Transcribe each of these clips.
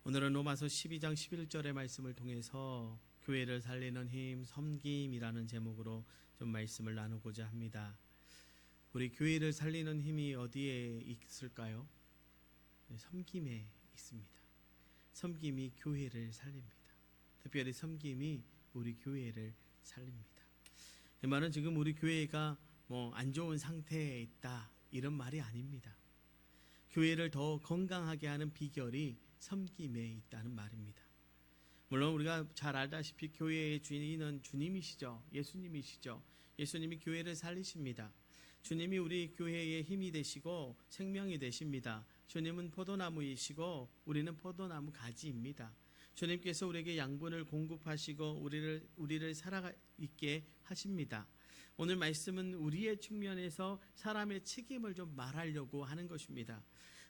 오늘은 로마서 12장 11절의 말씀을 통해서 교회를 살리는 힘, 섬김이라는 제목으로 좀 말씀을 나누고자 합니다. 우리 교회를 살리는 힘이 어디에 있을까요? 섬김에 있습니다. 섬김이 교회를 살립니다. 특별히 섬김이 우리 교회를 살립니다. 이 말은 지금 우리 교회가 안 좋은 상태에 있다 이런 말이 아닙니다. 교회를 더 건강하게 하는 비결이 섬김에 있다는 말입니다. 물론 우리가 잘 알다시피 교회의 주인은 주님이시죠. 예수님이시죠. 예수님이 교회를 살리십니다. 주님이 우리 교회의 힘이 되시고 생명이 되십니다. 주님은 포도나무이시고 우리는 포도나무 가지입니다. 주님께서 우리에게 양분을 공급하시고 우리를 살아있게 하십니다. 오늘 말씀은 우리의 측면에서 사람의 책임을 좀 말하려고 하는 것입니다.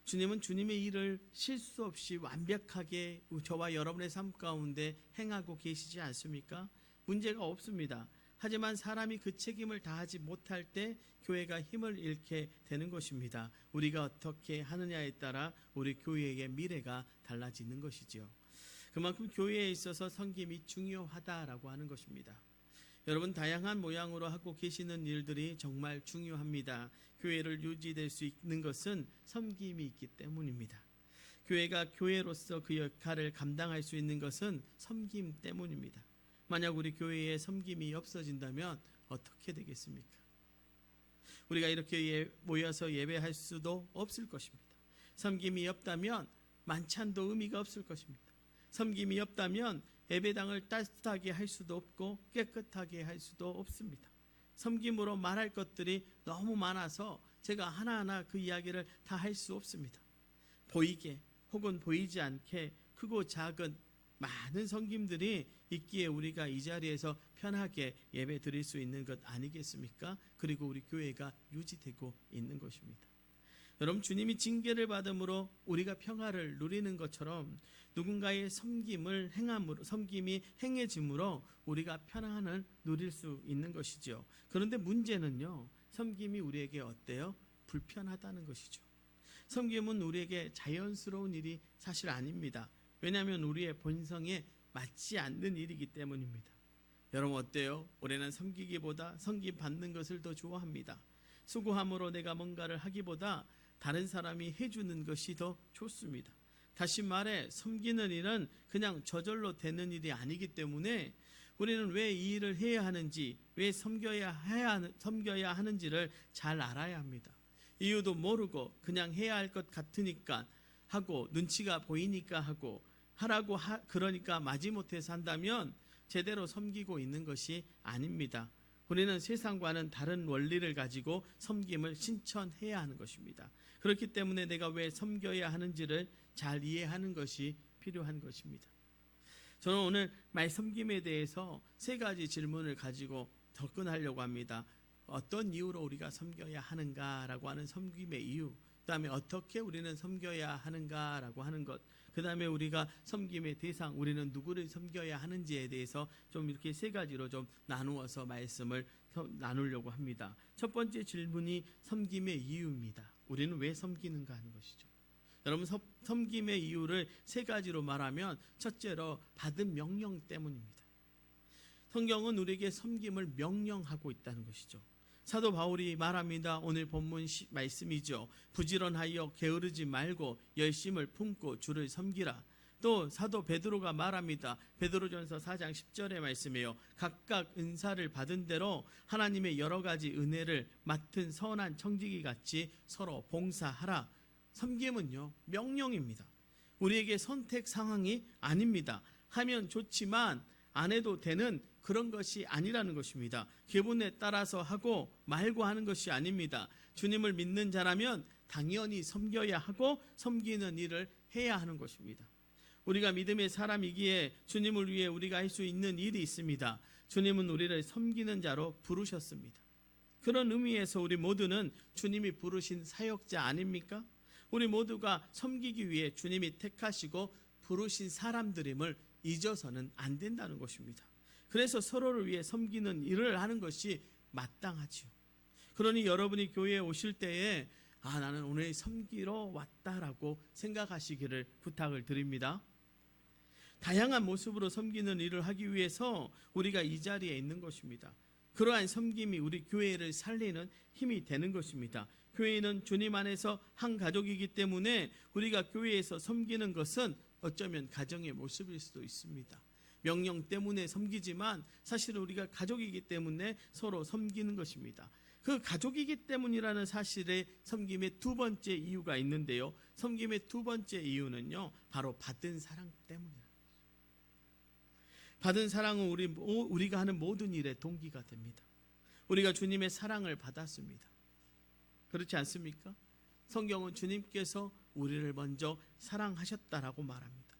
주님은 주님의 일을 실수 없이 완벽하게 저와 여러분의 삶 가운데 행하고 계시지 않습니까? 문제가 없습니다. 하지만 사람이 그 책임을 다하지 못할 때 교회가 힘을 잃게 되는 것입니다. 우리가 어떻게 하느냐에 따라 우리 교회의 미래가 달라지는 것이지요. 그만큼 교회에 있어서 섬김이 중요하다라고 하는 것입니다. 여러분, 다양한 모양으로 하고 계시는 일들이 정말 중요합니다. 교회를 유지될 수 있는 것은 섬김이 있기 때문입니다. 교회가 교회로서 그 역할을 감당할 수 있는 것은 섬김 때문입니다. 만약 우리 교회에 섬김이 없어진다면 어떻게 되겠습니까? 우리가 이렇게 모여서 예배할 수도 없을 것입니다. 섬김이 없다면 만찬도 의미가 없을 것입니다. 섬김이 없다면 예배당을 따뜻하게 할 수도 없고 깨끗하게 할 수도 없습니다. 섬김으로 말할 것들이 너무 많아서 제가 하나하나 그 이야기를 다 할 수 없습니다. 보이게 혹은 보이지 않게 크고 작은 많은 섬김들이 있기에 우리가 이 자리에서 편하게 예배 드릴 수 있는 것 아니겠습니까? 그리고 우리 교회가 유지되고 있는 것입니다. 여러분, 주님이 징계를 받음으로 우리가 평화를 누리는 것처럼 누군가의 섬김이 행해짐으로 우리가 평안을 누릴 수 있는 것이죠. 그런데 문제는요, 섬김이 우리에게 어때요? 불편하다는 것이죠. 섬김은 우리에게 자연스러운 일이 사실 아닙니다. 왜냐하면 우리의 본성에 맞지 않는 일이기 때문입니다. 여러분 어때요? 우리는 섬기기보다 섬김 받는 것을 더 좋아합니다. 수고함으로 내가 뭔가를 하기보다 다른 사람이 해주는 것이 더 좋습니다. 다시 말해 섬기는 일은 그냥 저절로 되는 일이 아니기 때문에 우리는 왜 이 일을 해야 하는지, 왜 섬겨야 하는지를 잘 알아야 합니다. 이유도 모르고 그냥 해야 할 것 같으니까 하고 눈치가 보이니까 하고 그러니까 마지못해서 한다면 제대로 섬기고 있는 것이 아닙니다. 우리는 세상과는 다른 원리를 가지고 섬김을 실천해야 하는 것입니다. 그렇기 때문에 내가 왜 섬겨야 하는지를 잘 이해하는 것이 필요한 것입니다. 저는 오늘 섬김에 대해서 3가지 질문을 가지고 접근하려고 합니다. 어떤 이유로 우리가 섬겨야 하는가라고 하는 섬김의 이유, 그 다음에 어떻게 우리는 섬겨야 하는가라고 하는 것, 그 다음에 우리가 섬김의 대상, 우리는 누구를 섬겨야 하는지에 대해서 좀 이렇게 3가지로 좀 나누어서 말씀을 나누려고 합니다. 첫 번째 질문이 섬김의 이유입니다. 우리는 왜 섬기는가 하는 것이죠. 여러분, 섬김의 이유를 3가지로 말하면 첫째로 받은 명령 때문입니다. 성경은 우리에게 섬김을 명령하고 있다는 것이죠. 사도 바울이 말합니다. 오늘 본문 말씀이죠. 부지런하여 게으르지 말고 열심을 품고 주를 섬기라. 또 사도 베드로가 말합니다. 베드로전서 4장 10절의 말씀이에요. 각각 은사를 받은 대로 하나님의 여러 가지 은혜를 맡은 선한 청지기 같이 서로 봉사하라. 섬김은요, 명령입니다. 우리에게 선택 상황이 아닙니다. 하면 좋지만 안 해도 되는 그런 것이 아니라는 것입니다. 기분에 따라서 하고 말고 하는 것이 아닙니다. 주님을 믿는 자라면 당연히 섬겨야 하고 섬기는 일을 해야 하는 것입니다. 우리가 믿음의 사람이기에 주님을 위해 우리가 할 수 있는 일이 있습니다. 주님은 우리를 섬기는 자로 부르셨습니다. 그런 의미에서 우리 모두는 주님이 부르신 사역자 아닙니까? 우리 모두가 섬기기 위해 주님이 택하시고 부르신 사람들임을 잊어서는 안 된다는 것입니다. 그래서 서로를 위해 섬기는 일을 하는 것이 마땅하지요. 그러니 여러분이 교회에 오실 때에 나는 오늘 섬기러 왔다라고 생각하시기를 부탁을 드립니다. 다양한 모습으로 섬기는 일을 하기 위해서 우리가 이 자리에 있는 것입니다. 그러한 섬김이 우리 교회를 살리는 힘이 되는 것입니다. 교회는 주님 안에서 한 가족이기 때문에 우리가 교회에서 섬기는 것은 어쩌면 가정의 모습일 수도 있습니다. 명령 때문에 섬기지만 사실은 우리가 가족이기 때문에 서로 섬기는 것입니다. 그 가족이기 때문이라는 사실에 섬김의 두 번째 이유가 있는데요. 섬김의 두 번째 이유는요, 바로 받은 사랑 때문입니다. 받은 사랑은 우리가 하는 모든 일의 동기가 됩니다. 우리가 주님의 사랑을 받았습니다. 그렇지 않습니까? 성경은 주님께서 우리를 먼저 사랑하셨다라고 말합니다.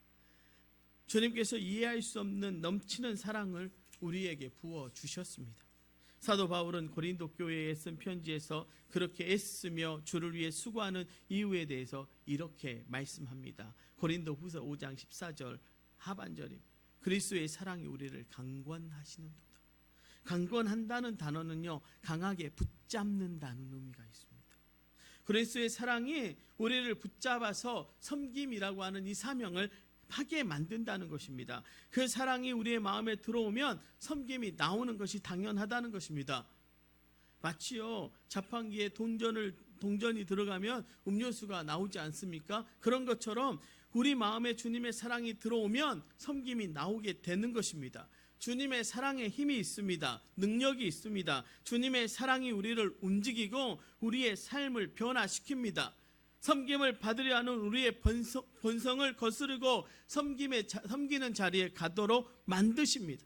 주님께서 이해할 수 없는 넘치는 사랑을 우리에게 부어 주셨습니다. 사도 바울은 고린도 교회에 쓴 편지에서 그렇게 애쓰며 주를 위해 수고하는 이유에 대해서 이렇게 말씀합니다. 고린도 후서 5장 14절 하반절입니다. 그리스도의 사랑이 우리를 강권하시는도다. 강권한다는 단어는요, 강하게 붙잡는다는 의미가 있습니다. 그리스도의 사랑이 우리를 붙잡아서 섬김이라고 하는 이 사명을 하게 만든다는 것입니다. 그 사랑이 우리의 마음에 들어오면 섬김이 나오는 것이 당연하다는 것입니다. 마치요, 자판기에 동전이 들어가면 음료수가 나오지 않습니까? 그런 것처럼 우리 마음에 주님의 사랑이 들어오면 섬김이 나오게 되는 것입니다. 주님의 사랑에 힘이 있습니다. 능력이 있습니다. 주님의 사랑이 우리를 움직이고 우리의 삶을 변화시킵니다. 섬김을 받으려 하는 우리의 본성을 거스르고 섬기는 자리에 가도록 만드십니다.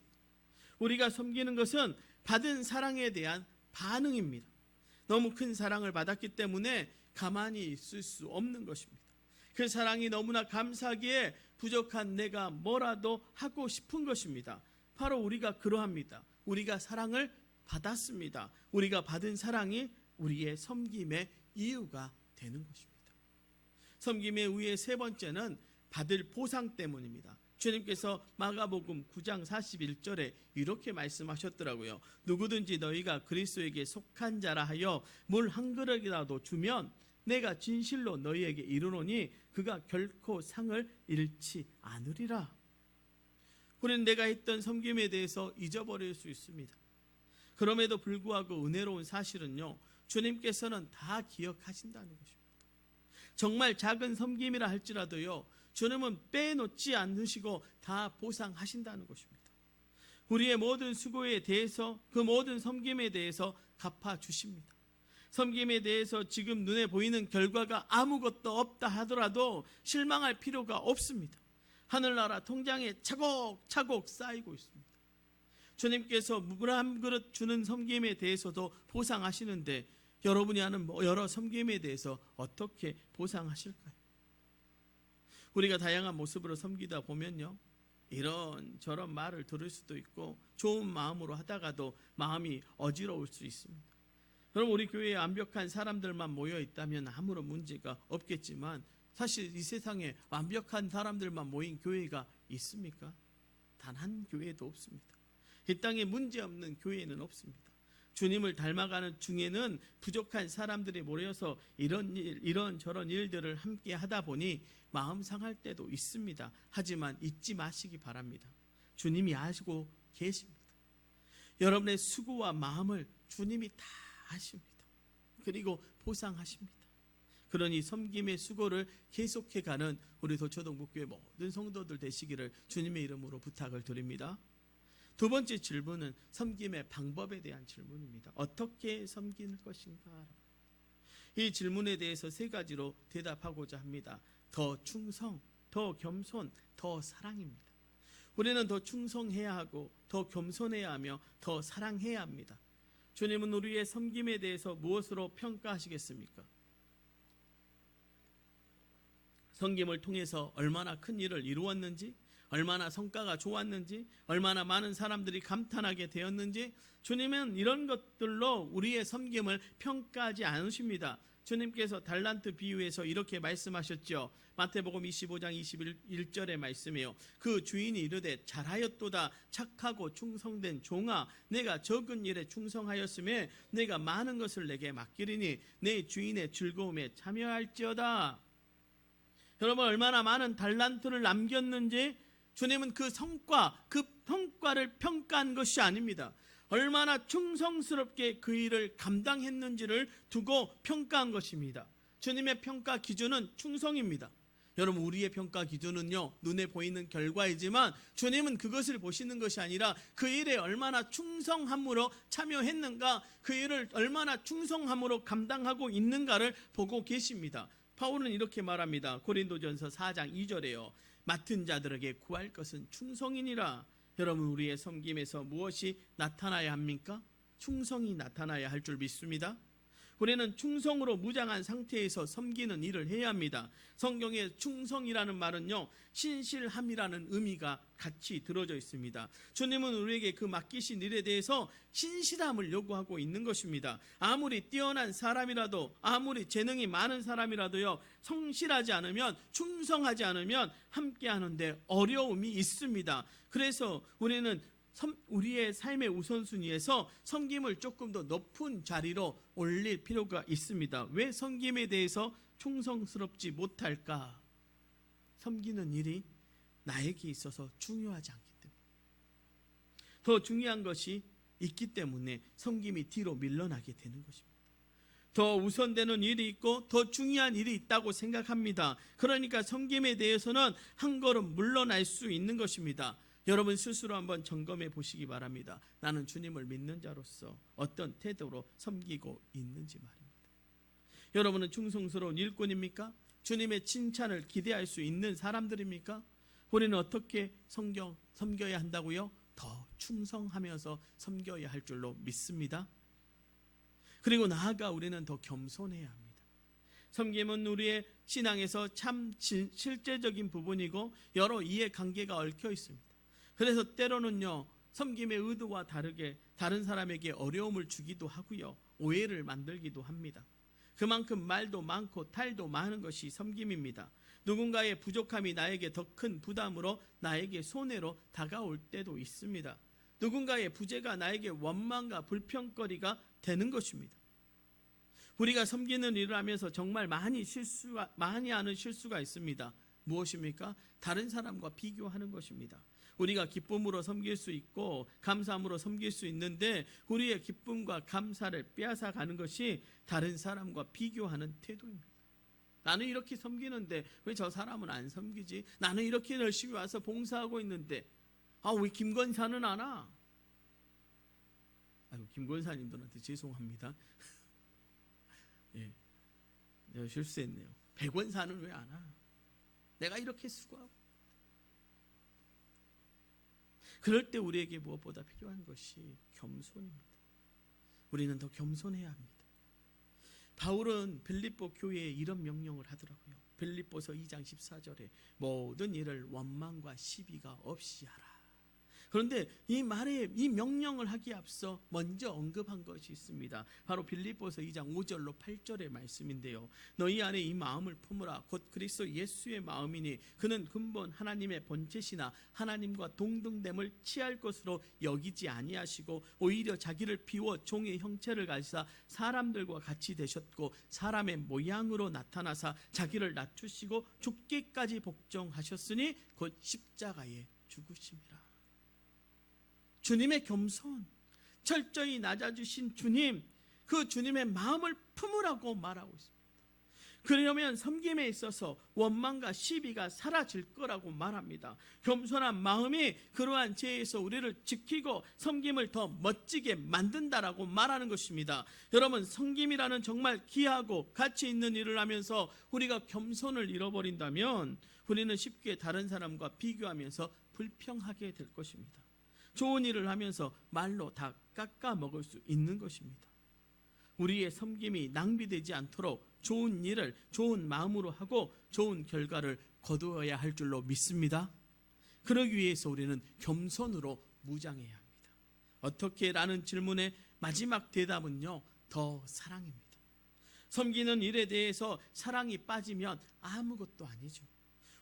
우리가 섬기는 것은 받은 사랑에 대한 반응입니다. 너무 큰 사랑을 받았기 때문에 가만히 있을 수 없는 것입니다. 그 사랑이 너무나 감사하기에 부족한 내가 뭐라도 하고 싶은 것입니다. 바로 우리가 그러합니다. 우리가 사랑을 받았습니다. 우리가 받은 사랑이 우리의 섬김의 이유가 되는 것입니다. 섬김의 우의 세 번째는 받을 보상 때문입니다. 주님께서 마가복음 9장 41절에 이렇게 말씀하셨더라고요. 누구든지 너희가 그리스도에게 속한 자라 하여 물 한 그릇이라도 주면 내가 진실로 너희에게 이르노니 그가 결코 상을 잃지 않으리라. 우리는 내가 했던 섬김에 대해서 잊어버릴 수 있습니다. 그럼에도 불구하고 은혜로운 사실은요, 주님께서는 다 기억하신다는 것입니다. 정말 작은 섬김이라 할지라도요, 주님은 빼놓지 않으시고 다 보상하신다는 것입니다. 우리의 모든 수고에 대해서, 그 모든 섬김에 대해서 갚아주십니다. 섬김에 대해서 지금 눈에 보이는 결과가 아무것도 없다 하더라도 실망할 필요가 없습니다. 하늘나라 통장에 차곡차곡 쌓이고 있습니다. 주님께서 물 한 그릇 주는 섬김에 대해서도 보상하시는데 여러분이 하는 여러 섬김에 대해서 어떻게 보상하실까요? 우리가 다양한 모습으로 섬기다 보면요, 이런 저런 말을 들을 수도 있고 좋은 마음으로 하다가도 마음이 어지러울 수 있습니다. 여러분, 우리 교회에 완벽한 사람들만 모여 있다면 아무런 문제가 없겠지만 사실 이 세상에 완벽한 사람들만 모인 교회가 있습니까? 단 한 교회도 없습니다. 이 땅에 문제없는 교회는 없습니다. 주님을 닮아가는 중에는 부족한 사람들이 모여서 이런저런 일들을 함께 하다 보니 마음 상할 때도 있습니다. 하지만 잊지 마시기 바랍니다. 주님이 아시고 계십니다. 여러분의 수고와 마음을 주님이 다 아십니다. 그리고 보상하십니다. 그러니 섬김의 수고를 계속해가는 우리 도초동북교회 모든 성도들 되시기를 주님의 이름으로 부탁을 드립니다. 두 번째 질문은 섬김의 방법에 대한 질문입니다. 어떻게 섬길 것인가? 이 질문에 대해서 세 가지로 대답하고자 합니다. 더 충성, 더 겸손, 더 사랑입니다. 우리는 더 충성해야 하고 더 겸손해야 하며 더 사랑해야 합니다. 주님은 우리의 섬김에 대해서 무엇으로 평가하시겠습니까? 섬김을 통해서 얼마나 큰 일을 이루었는지, 얼마나 성과가 좋았는지, 얼마나 많은 사람들이 감탄하게 되었는지, 주님은 이런 것들로 우리의 섬김을 평가하지 않으십니다. 주님께서 달란트 비유에서 이렇게 말씀하셨죠. 마태복음 25장 21절의 말씀이에요. 그 주인이 이르되 잘하였도다 착하고 충성된 종아, 내가 적은 일에 충성하였음에 내가 많은 것을 내게 맡기리니 내 주인의 즐거움에 참여할지어다. 여러분, 얼마나 많은 달란트를 남겼는지 주님은 그 성과, 그 평가를 평가한 것이 아닙니다. 얼마나 충성스럽게 그 일을 감당했는지를 두고 평가한 것입니다. 주님의 평가 기준은 충성입니다. 여러분, 우리의 평가 기준은요, 눈에 보이는 결과이지만 주님은 그것을 보시는 것이 아니라 그 일에 얼마나 충성함으로 참여했는가, 그 일을 얼마나 충성함으로 감당하고 있는가를 보고 계십니다. 바울은 이렇게 말합니다. 고린도전서 4장 2절에요. 맡은 자들에게 구할 것은 충성이니라. 여러분, 우리의 섬김에서 무엇이 나타나야 합니까? 충성이 나타나야 할 줄 믿습니다. 우리는 충성으로 무장한 상태에서 섬기는 일을 해야 합니다. 성경에 충성이라는 말은요, 신실함이라는 의미가 같이 들어져 있습니다. 주님은 우리에게 그 맡기신 일에 대해서 신실함을 요구하고 있는 것입니다. 아무리 뛰어난 사람이라도, 아무리 재능이 많은 사람이라도요, 성실하지 않으면, 충성하지 않으면 함께 하는데 어려움이 있습니다. 그래서 우리는 우리의 삶의 우선순위에서 섬김을 조금 더 높은 자리로 올릴 필요가 있습니다. 왜 섬김에 대해서 충성스럽지 못할까? 섬기는 일이 나에게 있어서 중요하지 않기 때문에, 더 중요한 것이 있기 때문에 섬김이 뒤로 밀려나게 되는 것입니다. 더 우선되는 일이 있고 더 중요한 일이 있다고 생각합니다. 그러니까 섬김에 대해서는 한 걸음 물러날 수 있는 것입니다. 여러분 스스로 한번 점검해 보시기 바랍니다. 나는 주님을 믿는 자로서 어떤 태도로 섬기고 있는지 말입니다. 여러분은 충성스러운 일꾼입니까? 주님의 칭찬을 기대할 수 있는 사람들입니까? 우리는 어떻게 섬겨야 한다고요? 더 충성하면서 섬겨야 할 줄로 믿습니다. 그리고 나아가 우리는 더 겸손해야 합니다. 섬김은 우리의 신앙에서 참 실제적인 부분이고 여러 이해관계가 얽혀 있습니다. 그래서 때로는요, 섬김의 의도와 다르게 다른 사람에게 어려움을 주기도 하고요, 오해를 만들기도 합니다. 그만큼 말도 많고 탈도 많은 것이 섬김입니다. 누군가의 부족함이 나에게 더 큰 부담으로 나에게 손해로 다가올 때도 있습니다. 누군가의 부재가 나에게 원망과 불평거리가 되는 것입니다. 우리가 섬기는 일을 하면서 정말 많이 하는 실수가 있습니다. 무엇입니까? 다른 사람과 비교하는 것입니다. 우리가 기쁨으로 섬길 수 있고 감사함으로 섬길 수 있는데 우리의 기쁨과 감사를 빼앗아가는 것이 다른 사람과 비교하는 태도입니다. 나는 이렇게 섬기는데 왜 저 사람은 안 섬기지? 나는 이렇게 열심히 와서 봉사하고 있는데 왜 김권사는 안 와? 김권사님들한테 죄송합니다. 예, 내가 실수했네요. 백원사는 왜 안 와? 내가 이렇게 수고하고. 그럴 때 우리에게 무엇보다 필요한 것이 겸손입니다. 우리는 더 겸손해야 합니다. 바울은 빌립보 교회에 이런 명령을 하더라고요. 빌립보서 2장 14절에 모든 일을 원망과 시비가 없이 하라. 그런데 이 명령을 하기에 앞서 먼저 언급한 것이 있습니다. 바로 빌립보서 2장 5절로 8절의 말씀인데요. 너희 안에 이 마음을 품으라. 곧 그리스도 예수의 마음이니 그는 근본 하나님의 본체시나 하나님과 동등됨을 취할 것으로 여기지 아니하시고 오히려 자기를 비워 종의 형체를 가지사 사람들과 같이 되셨고 사람의 모양으로 나타나사 자기를 낮추시고 죽기까지 복종하셨으니 곧 십자가에 죽으심이라. 주님의 겸손, 철저히 낮아주신 주님, 그 주님의 마음을 품으라고 말하고 있습니다. 그러면 섬김에 있어서 원망과 시비가 사라질 거라고 말합니다. 겸손한 마음이 그러한 죄에서 우리를 지키고 섬김을 더 멋지게 만든다라고 말하는 것입니다. 여러분, 섬김이라는 정말 귀하고 가치 있는 일을 하면서 우리가 겸손을 잃어버린다면 우리는 쉽게 다른 사람과 비교하면서 불평하게 될 것입니다. 좋은 일을 하면서 말로 다 깎아 먹을 수 있는 것입니다. 우리의 섬김이 낭비되지 않도록 좋은 일을 좋은 마음으로 하고 좋은 결과를 거두어야 할 줄로 믿습니다. 그러기 위해서 우리는 겸손으로 무장해야 합니다. 어떻게? 라는 질문의 마지막 대답은요, 더 사랑입니다. 섬기는 일에 대해서 사랑이 빠지면 아무것도 아니죠.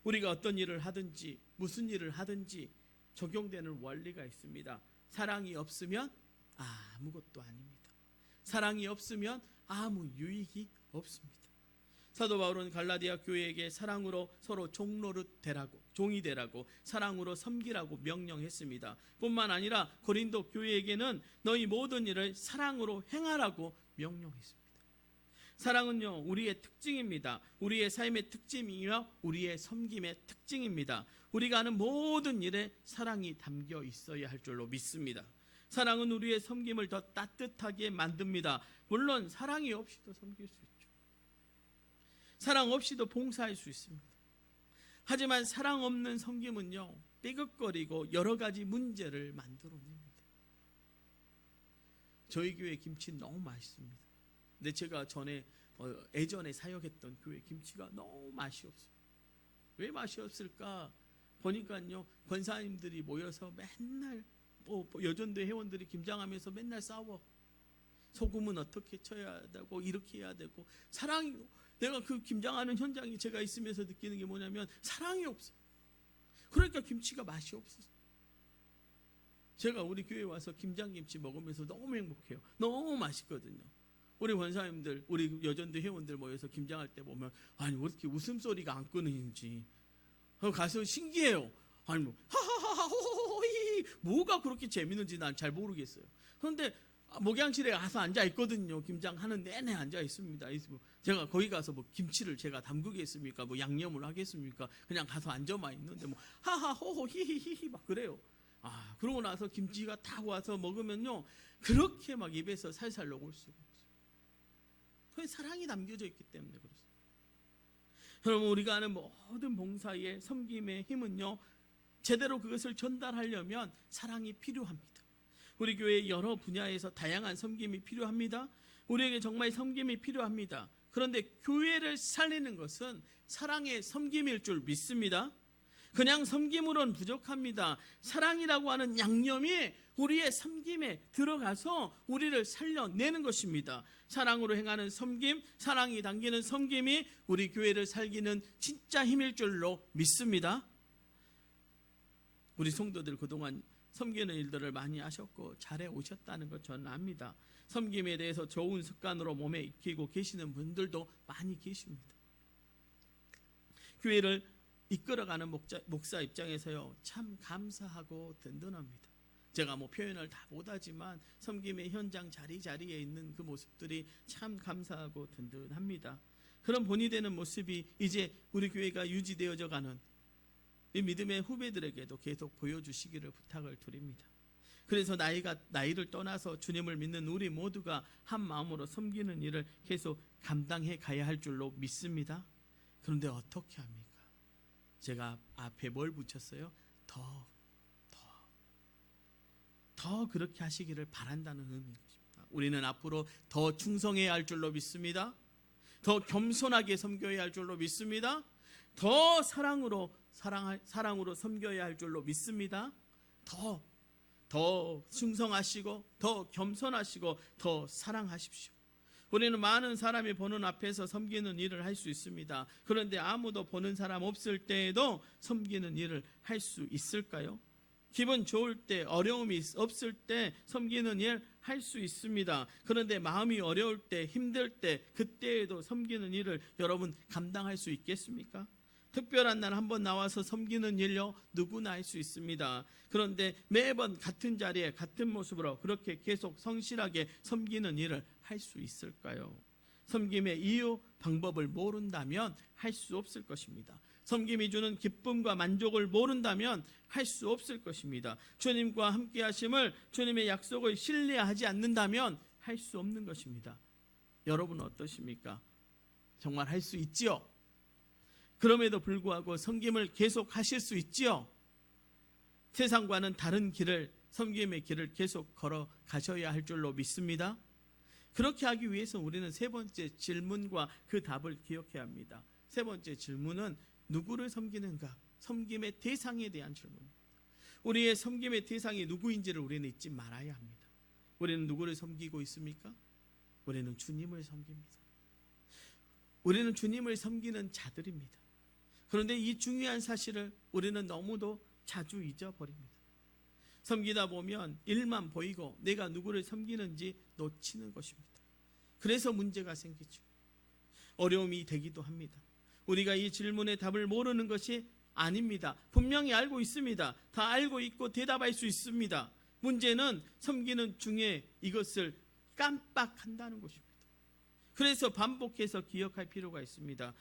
우리가 어떤 일을 하든지 무슨 일을 하든지 적용되는 원리가 있습니다. 사랑이 없으면 아무것도 아닙니다. 사랑이 없으면 아무 유익이 없습니다. 사도 바울은 갈라디아 교회에게 사랑으로 서로 종이 되라고 사랑으로 섬기라고 명령했습니다. 뿐만 아니라 고린도 교회에게는 너희 모든 일을 사랑으로 행하라고 명령했습니다. 사랑은요, 우리의 특징입니다. 우리의 삶의 특징이며 우리의 섬김의 특징입니다. 우리가 하는 모든 일에 사랑이 담겨 있어야 할 줄로 믿습니다. 사랑은 우리의 섬김을 더 따뜻하게 만듭니다. 물론 사랑이 없이도 섬길 수 있죠. 사랑 없이도 봉사할 수 있습니다. 하지만 사랑 없는 섬김은요, 삐걱거리고 여러 가지 문제를 만들어냅니다. 저희 교회 김치 너무 맛있습니다. 근데 제가 예전에 사역했던 교회 김치가 너무 맛이 없어요. 왜 맛이 없을까? 보니까요, 권사님들이 모여서 맨날 여전도 회원들이 김장하면서 맨날 싸워. 소금은 어떻게 쳐야 되고 이렇게 해야 되고. 내가 그 김장하는 현장에 제가 있으면서 느끼는 게 뭐냐면 사랑이 없어요. 그러니까 김치가 맛이 없어요. 제가 우리 교회에 와서 김장김치 먹으면서 너무 행복해요. 너무 맛있거든요. 우리 권사님들, 우리 여전도 회원들 모여서 김장할 때 보면 아니 왜 이렇게 웃음소리가 안 끊이는지 가서 신기해요. 아니 뭐 하하하하호호호히 뭐가 그렇게 재밌는지 난 잘 모르겠어요. 그런데 목양실에 가서 앉아 있거든요. 김장하는 내내 앉아 있습니다. 제가 거기 가서 뭐 김치를 제가 담그겠습니까? 뭐 양념을 하겠습니까? 그냥 가서 앉아만 있는데 뭐 하하호호 히히히히 막 그래요. 그러고 나서 김치가 딱 와서 먹으면요, 그렇게 막 입에서 살살 녹을 수가 없어요. 그게 사랑이 담겨져 있기 때문에 그렇습니다. 여러분, 우리가 하는 모든 봉사의 섬김의 힘은요, 제대로 그것을 전달하려면 사랑이 필요합니다. 우리 교회 여러 분야에서 다양한 섬김이 필요합니다. 우리에게 정말 섬김이 필요합니다. 그런데 교회를 살리는 것은 사랑의 섬김일 줄 믿습니다. 그냥 섬김으로는 부족합니다. 사랑이라고 하는 양념이 우리의 섬김에 들어가서 우리를 살려내는 것입니다. 사랑으로 행하는 섬김, 사랑이 담기는 섬김이 우리 교회를 살기는 진짜 힘일 줄로 믿습니다. 우리 성도들 그동안 섬기는 일들을 많이 하셨고 잘해 오셨다는 것 저는 압니다. 섬김에 대해서 좋은 습관으로 몸에 익히고 계시는 분들도 많이 계십니다. 교회를 이끌어가는 목사 입장에서요, 참 감사하고 든든합니다. 제가 표현을 다 못하지만 섬김의 현장 자리자리에 있는 그 모습들이 참 감사하고 든든합니다. 그런 본이 되는 모습이 이제 우리 교회가 유지되어져 가는 이 믿음의 후배들에게도 계속 보여주시기를 부탁을 드립니다. 그래서 나이를 떠나서 주님을 믿는 우리 모두가 한 마음으로 섬기는 일을 계속 감당해 가야 할 줄로 믿습니다. 그런데 어떻게 합니까? 제가 앞에 뭘 붙였어요? 더 그렇게 하시기를 바란다는 의미인 것입니다. 우리는 앞으로 더 충성해야 할 줄로 믿습니다. 더 겸손하게 섬겨야 할 줄로 믿습니다. 더 사랑으로 섬겨야 할 줄로 믿습니다. 더 충성하시고 더 겸손하시고 더 사랑하십시오. 우리는 많은 사람이 보는 앞에서 섬기는 일을 할 수 있습니다. 그런데 아무도 보는 사람 없을 때에도 섬기는 일을 할 수 있을까요? 기분 좋을 때, 어려움이 없을 때 섬기는 일 할 수 있습니다. 그런데 마음이 어려울 때, 힘들 때, 그때에도 섬기는 일을 여러분 감당할 수 있겠습니까? 특별한 날 한번 나와서 섬기는 일요, 누구나 할 수 있습니다. 그런데 매번 같은 자리에 같은 모습으로 그렇게 계속 성실하게 섬기는 일을 할 수 있을까요? 섬김의 이유, 방법을 모른다면 할 수 없을 것입니다. 섬김이 주는 기쁨과 만족을 모른다면 할 수 없을 것입니다. 주님과 함께 하심을, 주님의 약속을 신뢰하지 않는다면 할 수 없는 것입니다. 여러분은 어떠십니까? 정말 할 수 있지요? 그럼에도 불구하고 섬김을 계속 하실 수 있지요? 세상과는 다른 길을, 섬김의 길을 계속 걸어 가셔야 할 줄로 믿습니다. 그렇게 하기 위해서 우리는 세 번째 질문과 그 답을 기억해야 합니다. 세 번째 질문은 누구를 섬기는가? 섬김의 대상에 대한 질문입니다. 우리의 섬김의 대상이 누구인지를 우리는 잊지 말아야 합니다. 우리는 누구를 섬기고 있습니까? 우리는 주님을 섬깁니다. 우리는 주님을 섬기는 자들입니다. 그런데 이 중요한 사실을 우리는 너무도 자주 잊어버립니다. 섬기다 보면 일만 보이고 내가 누구를 섬기는지 놓치는 것입니다. 그래서 문제가 생기죠. 어려움이 되기도 합니다. 우리가 이 질문의 답을 모르는 것이 아닙니다. 분명히 알고 있습니다. 다 알고 있고 대답할 수 있습니다. 문제는 섬기는 중에 이것을 깜빡한다는 것입니다. 그래서 반복해서 기억할 필요가 있습니다.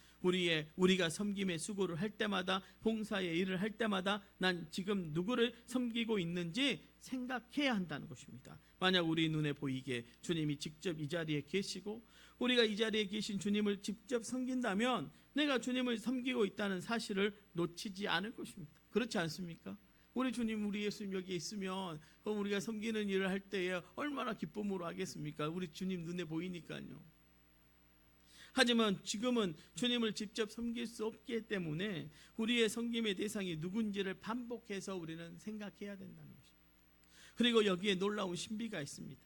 우리가 섬김의 수고를 할 때마다, 봉사의 일을 할 때마다 난 지금 누구를 섬기고 있는지 생각해야 한다는 것입니다. 만약 우리 눈에 보이게 주님이 직접 이 자리에 계시고 우리가 이 자리에 계신 주님을 직접 섬긴다면 내가 주님을 섬기고 있다는 사실을 놓치지 않을 것입니다. 그렇지 않습니까? 우리 주님, 우리 예수님 여기에 있으면 우리가 섬기는 일을 할 때에 얼마나 기쁨으로 하겠습니까? 우리 주님 눈에 보이니까요. 하지만 지금은 주님을 직접 섬길 수 없기 때문에 우리의 섬김의 대상이 누군지를 반복해서 우리는 생각해야 된다는 것입니다. 그리고 여기에 놀라운 신비가 있습니다.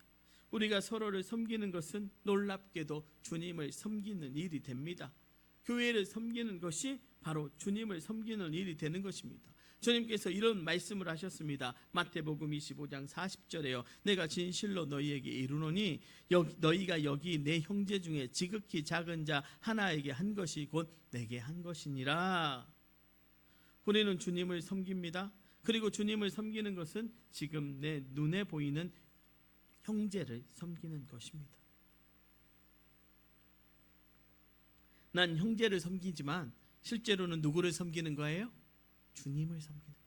우리가 서로를 섬기는 것은 놀랍게도 주님을 섬기는 일이 됩니다. 교회를 섬기는 것이 바로 주님을 섬기는 일이 되는 것입니다. 주님께서 이런 말씀을 하셨습니다. 마태복음 25장 40절에요. 내가 진실로 너희에게 이르노니 너희가 여기 내 형제 중에 지극히 작은 자 하나에게 한 것이 곧 내게 한 것이니라. 우리는 주님을 섬깁니다. 그리고 주님을 섬기는 것은 지금 내 눈에 보이는 형제를 섬기는 것입니다. 난 형제를 섬기지만 실제로는 누구를 섬기는 거예요? 주님을 섬기는 겁니다.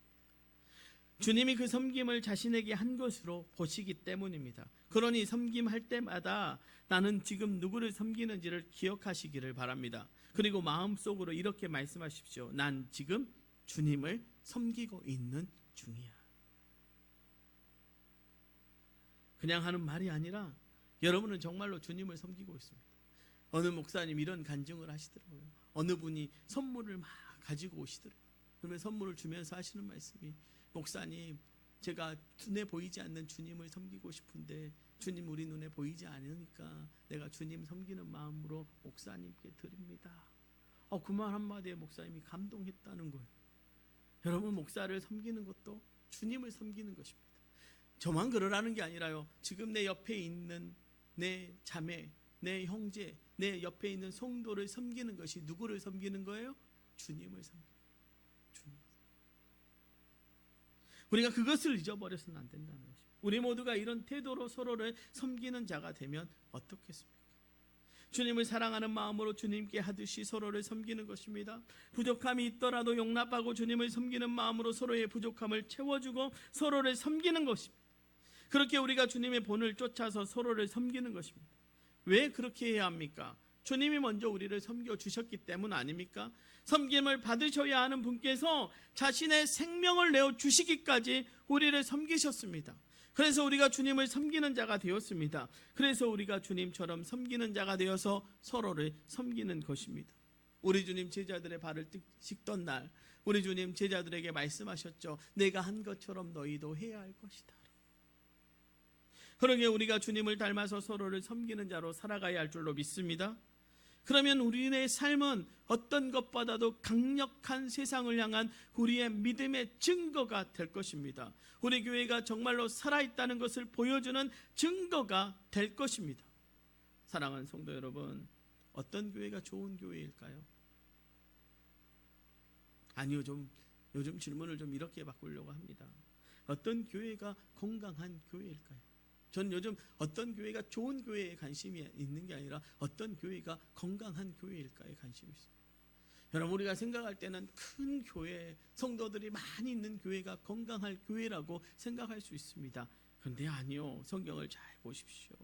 주님이 그 섬김을 자신에게 한 것으로 보시기 때문입니다. 그러니 섬김할 때마다 나는 지금 누구를 섬기는지를 기억하시기를 바랍니다. 그리고 마음속으로 이렇게 말씀하십시오. 난 지금 주님을 섬기고 있는 중이야. 그냥 하는 말이 아니라 여러분은 정말로 주님을 섬기고 있습니다. 어느 목사님 이런 간증을 하시더라고요. 어느 분이 선물을 막 가지고 오시더라고요. 그러면 선물을 주면서 하시는 말씀이, 목사님, 제가 눈에 보이지 않는 주님을 섬기고 싶은데 주님 우리 눈에 보이지 않으니까 내가 주님 섬기는 마음으로 목사님께 드립니다. 그 말 한마디에 목사님이 감동했다는 거예요. 여러분, 목사를 섬기는 것도 주님을 섬기는 것입니다. 저만 그러라는 게 아니라요. 지금 내 옆에 있는 내 자매, 내 형제, 내 옆에 있는 성도를 섬기는 것이 누구를 섬기는 거예요? 주님을 섬기는 거예요. 우리가 그것을 잊어버려서는 안 된다는 것입니다. 우리 모두가 이런 태도로 서로를 섬기는 자가 되면 어떻겠습니까? 주님을 사랑하는 마음으로 주님께 하듯이 서로를 섬기는 것입니다. 부족함이 있더라도 용납하고 주님을 섬기는 마음으로 서로의 부족함을 채워주고 서로를 섬기는 것입니다. 그렇게 우리가 주님의 본을 쫓아서 서로를 섬기는 것입니다. 왜 그렇게 해야 합니까? 주님이 먼저 우리를 섬겨주셨기 때문 아닙니까? 섬김을 받으셔야 하는 분께서 자신의 생명을 내어주시기까지 우리를 섬기셨습니다. 그래서 우리가 주님을 섬기는 자가 되었습니다. 그래서 우리가 주님처럼 섬기는 자가 되어서 서로를 섬기는 것입니다. 우리 주님 제자들의 발을 씻던 날 우리 주님 제자들에게 말씀하셨죠. 내가 한 것처럼 너희도 해야 할 것이다. 그러기에 우리가 주님을 닮아서 서로를 섬기는 자로 살아가야 할 줄로 믿습니다. 그러면 우리의 삶은 어떤 것보다도 강력한 세상을 향한 우리의 믿음의 증거가 될 것입니다. 우리 교회가 정말로 살아있다는 것을 보여주는 증거가 될 것입니다. 사랑하는 성도 여러분, 어떤 교회가 좋은 교회일까요? 아니요, 요즘 질문을 좀 이렇게 바꾸려고 합니다. 어떤 교회가 건강한 교회일까요? 전 요즘 어떤 교회가 좋은 교회에 관심이 있는 게 아니라 어떤 교회가 건강한 교회일까에 관심이 있습니다. 여러분, 우리가 생각할 때는 큰 교회, 성도들이 많이 있는 교회가 건강할 교회라고 생각할 수 있습니다. 그런데 아니요, 성경을 잘 보십시오.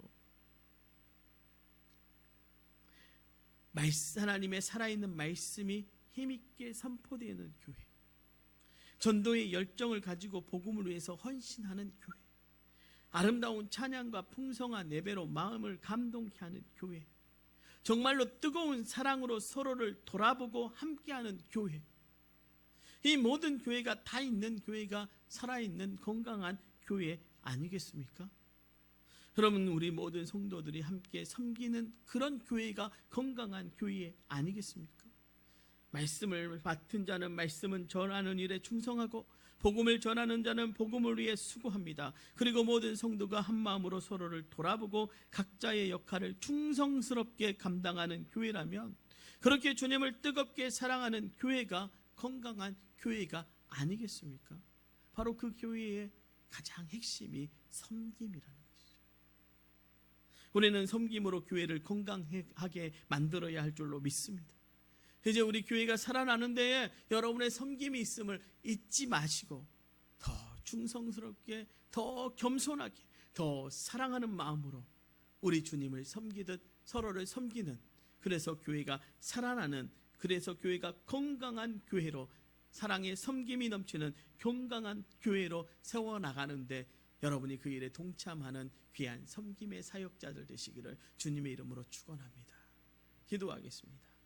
하나님의 살아있는 말씀이 힘있게 선포되는 교회, 전도의 열정을 가지고 복음을 위해서 헌신하는 교회, 아름다운 찬양과 풍성한 예배로 마음을 감동케 하는 교회, 정말로 뜨거운 사랑으로 서로를 돌아보고 함께하는 교회, 이 모든 교회가 다 있는 교회가 살아있는 건강한 교회 아니겠습니까? 여러분, 우리 모든 성도들이 함께 섬기는 그런 교회가 건강한 교회 아니겠습니까? 말씀을 맡은 자는 말씀은 전하는 일에 충성하고 복음을 전하는 자는 복음을 위해 수고합니다. 그리고 모든 성도가 한 마음으로 서로를 돌아보고 각자의 역할을 충성스럽게 감당하는 교회라면 그렇게 주님을 뜨겁게 사랑하는 교회가 건강한 교회가 아니겠습니까? 바로 그 교회의 가장 핵심이 섬김이라는 것이죠. 우리는 섬김으로 교회를 건강하게 만들어야 할 줄로 믿습니다. 이제 우리 교회가 살아나는 데에 여러분의 섬김이 있음을 잊지 마시고 더 충성스럽게, 더 겸손하게, 더 사랑하는 마음으로 우리 주님을 섬기듯 서로를 섬기는, 그래서 교회가 살아나는, 그래서 교회가 건강한 교회로, 사랑의 섬김이 넘치는 건강한 교회로 세워나가는데 여러분이 그 일에 동참하는 귀한 섬김의 사역자들 되시기를 주님의 이름으로 축원합니다. 기도하겠습니다.